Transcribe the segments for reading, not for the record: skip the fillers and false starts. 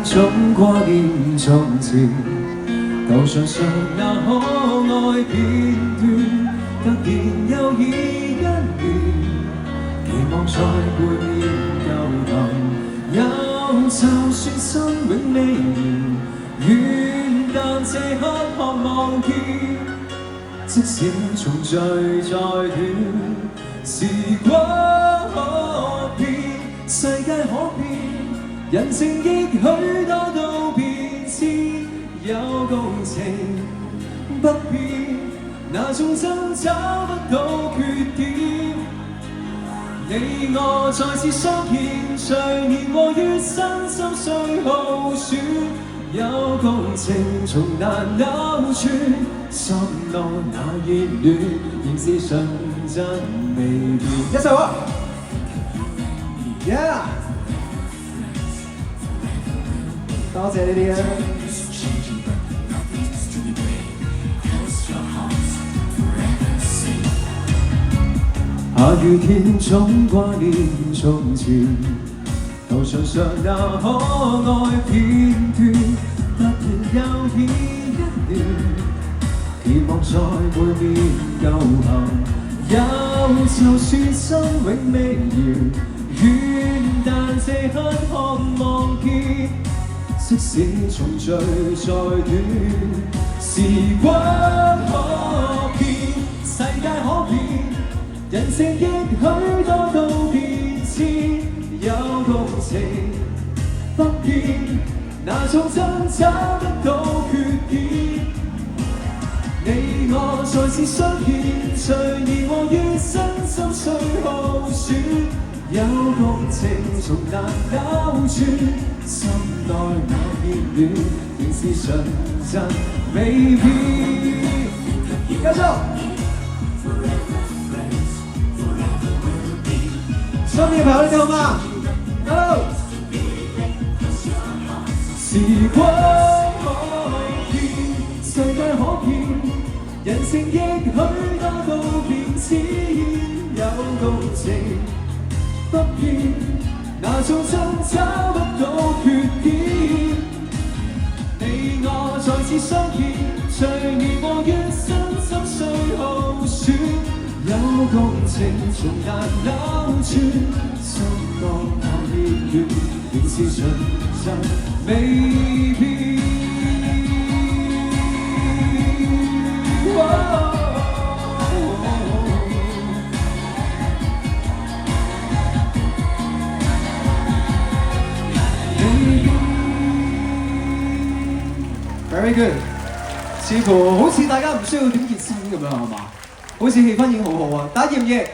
總掛念從前，舊相上那可愛片段，突然又已一年，期望再會面舊朋友，就算心永未完，願但這刻渴望見，即使重聚再短，時光可變，世界可變。人情亦許多都變遷，有共情不變，那種真找不到缺點。你我再次相見，隨年和月身心碎耗損，有共情從難扭轉，心內那熱戀仍是純真未變。一齊喎 ，Yeah！多謝呢啲啊！下雨天總掛念從前，舊牆上那可愛片段，突然又已一年，期望再會面舊朋友，就算心永未完，願但這刻渴望見。即使重聚再短，時光可變，世界可變，人情亦許多都變遷，有共情不變，那種真找不到缺點。你我再次相見，隨年和月身心碎耗損，有共情從難扭轉，心內那熱戀仍是純真未變。繼續，身邊嘅朋友你哋好嗎？好。時光可變，世界可變，人情亦許多都變遷，有共情不變，那種真找不到缺點。你我再次相見，隨年和月身心碎耗損，有共情從難扭轉，心內那熱戀仍是純真未變。Very good， 似乎好似大家唔需要點熱身咁樣係嘛？好似氣氛已經好好啊！大家熱唔熱？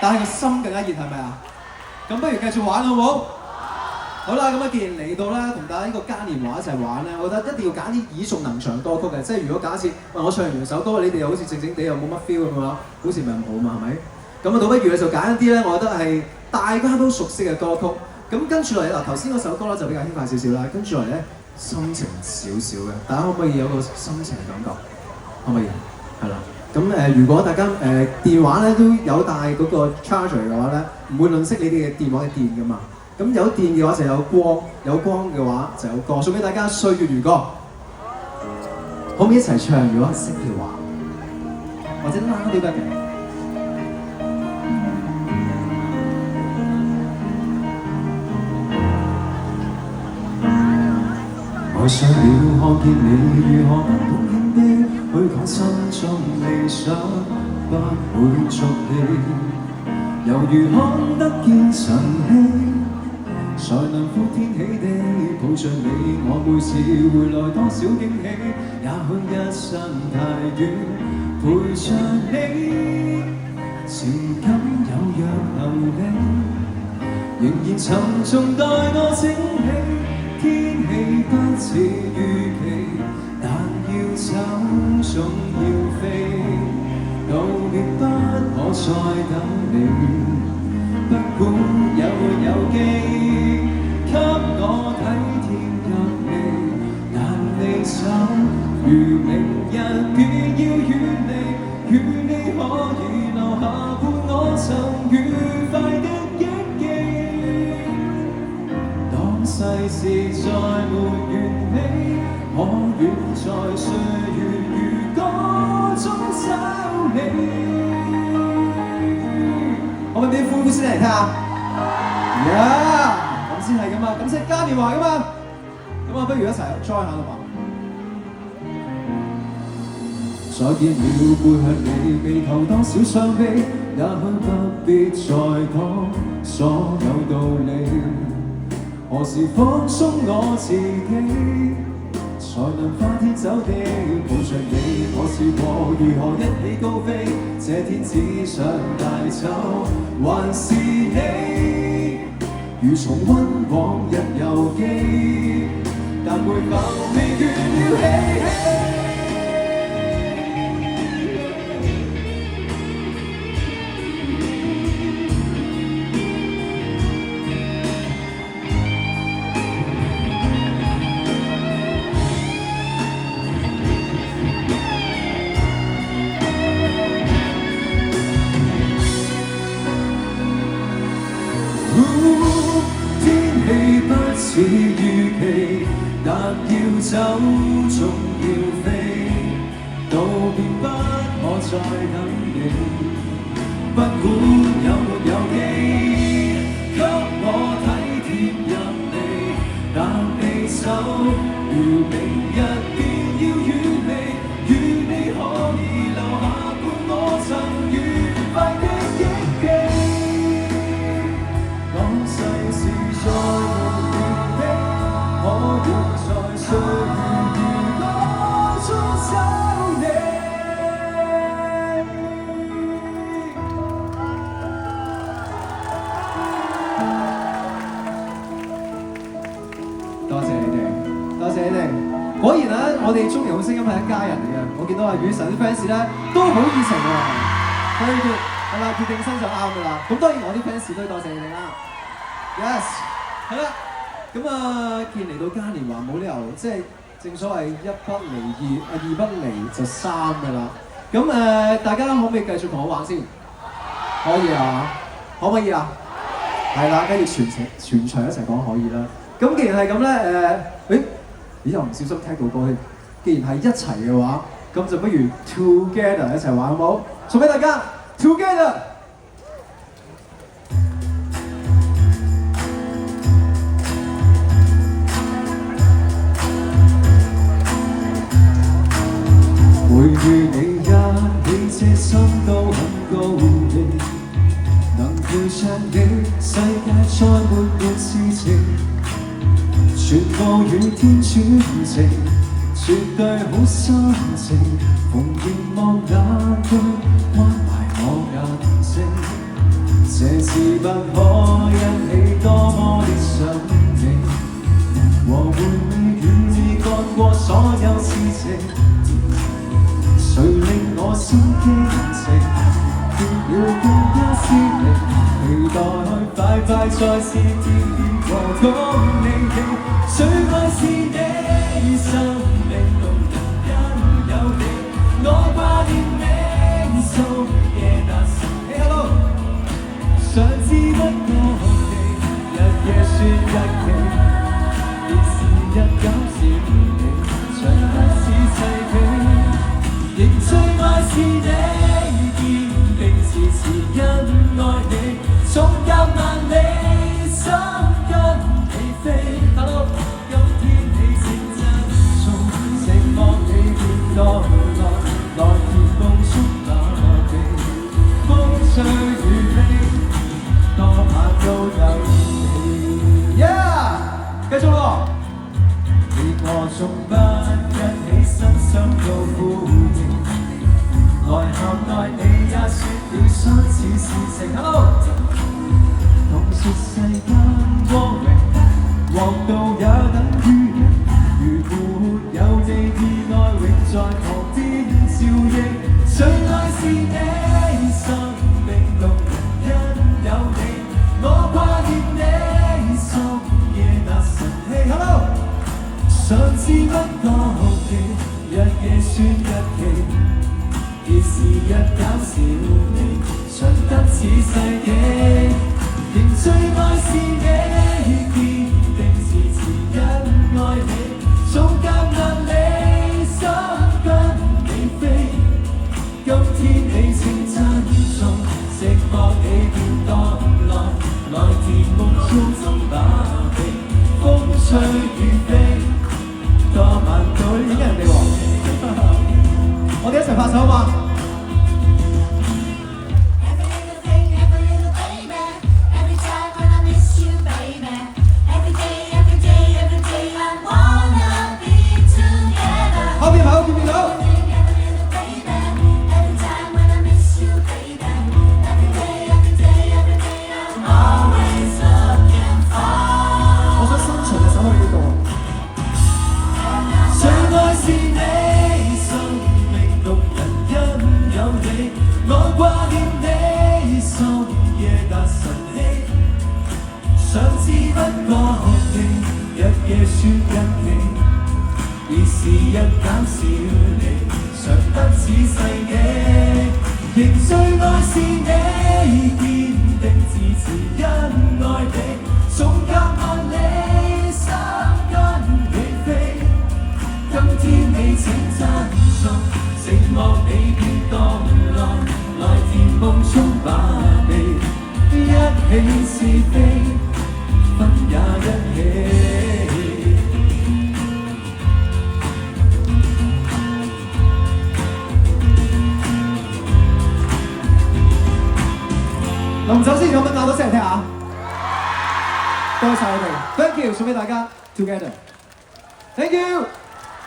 但係個心更加熱係咪啊？咁不如繼續玩好唔好？好啦，咁既然嚟到咧，同大家呢個嘉年華一齊玩咧，我覺得一定要揀啲耳熟能詳嘅歌曲嘅。即係如果假設我唱完首歌，你哋又好似靜靜地又冇乜 feel 咁樣，好似唔係咁好嘛，係咪？咁啊，倒不如你就揀一啲咧，我覺得係大家都熟悉嘅歌曲。咁跟住落嚟嗱，頭先嗰首歌咧就比較輕快少少啦，跟住落嚟咧心情少少嘅，大家可唔可以有個心情嘅感覺？可唔可以？係啦。咁如果大家電話咧都有帶嗰個 charger 嘅話咧，唔會吝嗇你哋嘅電話嘅電㗎嘛。咁有電嘅話就有光，有光嘅話就有歌，送俾大家《歲月如歌》。可唔可以一齊唱？如果識嘅話，或者拉都得嘅。愛上了看見你如何動聽地去講心中理想，不會俗氣，猶如看得見晨曦。才能歡天喜地抱着你，我每次回來多少驚喜，也許一生太短，陪着你，情感有若行李，仍然沉重待我整理。天氣不似預期，但要走總要飛，道別不可再等你。不管有沒有機，給我體貼入微，但你走如明日便要遠離，與你可以留下伴我曾愉快的憶記，當世事再沒完美，可願在歲月如歌中找你？可唔可以俾啲歡呼先嚟聽下？咁先係噶嘛，咁先嘉年華噶嘛，咁啊不如一齊 join 下啦嘛！再見了，背向你，眉頭多少傷悲，也許不必再講所有道理。何時放鬆我自己，才能花天酒地抱着你？我試過如何一起高飛，這天只想帶走還是你，如重溫往日遊記，但背後未倦了氣。似預期，但要走總要飛，道別不可再等你。不管有沒有機，給我體貼入微，但你走，如明日便要遠離。與你可以留下伴我曾愉快的憶記，我世事再可願在歲月如歌中找你？多謝你哋，多謝你哋。果然啊，我哋中年好聲音係一家人嚟嘅。我見到阿雨神啲 fans 咧都好熱情喎，所以係啦，決定身就啱㗎啦。咁當然我啲 fans 都多謝你哋啦。Yes， 係啦。咁啊，既然嚟到嘉年華，冇理由即係正所謂一不離二，二不離就三㗎啦。咁大家可唔可以繼續同我玩先？可以啊，可唔可以啊？係啦，跟住全場一齊講可以啦。咁既然係咁咧，咦又唔小心聽到歌添。既然係一齊嘅話，咁就不如 together 一齊玩好唔好？送俾大家 together。會與你一起，這心都很高興，能陪着你，世界再沒有事情，全部與天轉情，絕對好心情。逢凝望那句關懷我人性，這次不可一起，多麼的想你，和會與你幹過所有事情。誰令我心驚情，變了更加鮮明，期待快快再次見面和講你聽。最愛是你，生命動人因有你，我掛念你，晝夜難晨。Hey hello， 想知不覺地，日夜說日期，亦是日減少你，長得似世紀。仍最愛是你，堅定時時因愛你，縱隔萬里，心跟你飛。Hello， 今天你正珍重，寂寞你變多來，來填夢中那地，風吹雨飛，多晚都有你。Yeah， 繼續咯。你我縱不一起，身想到呼應。來合愛你也說了相似事情。Hello， 同說世間光榮，獲到也等於贏。如沒有你，意愛永在旁邊照應。最愛是你，生命動人因有你，我掛念你，晝夜那晨曦。Hello， 想知不覺記，日夜說日期。而是日減少你，長得似世紀，仍最愛是你，堅定時時因吹與飛，多萬對影人哋喎。我哋一齊拍手嘛！後邊跑，見唔見到？我想伸長隻手去呢度。最愛是你，生命動人因有你，我掛念你，深夜達神氣，想知不覺地，日夜說日期。而是日減少你，常得此世紀，仍最愛是你，堅定自持因愛你，縱隔萬里，心跟你飛。今天你請珍重，寂寞你便蕩浪，來甜夢中把味，一起是非，分也一起。臨走之前，可唔可以嗌多聲嚟聽下？多謝你哋 ，Thank you，送俾大家 Together，Thank you。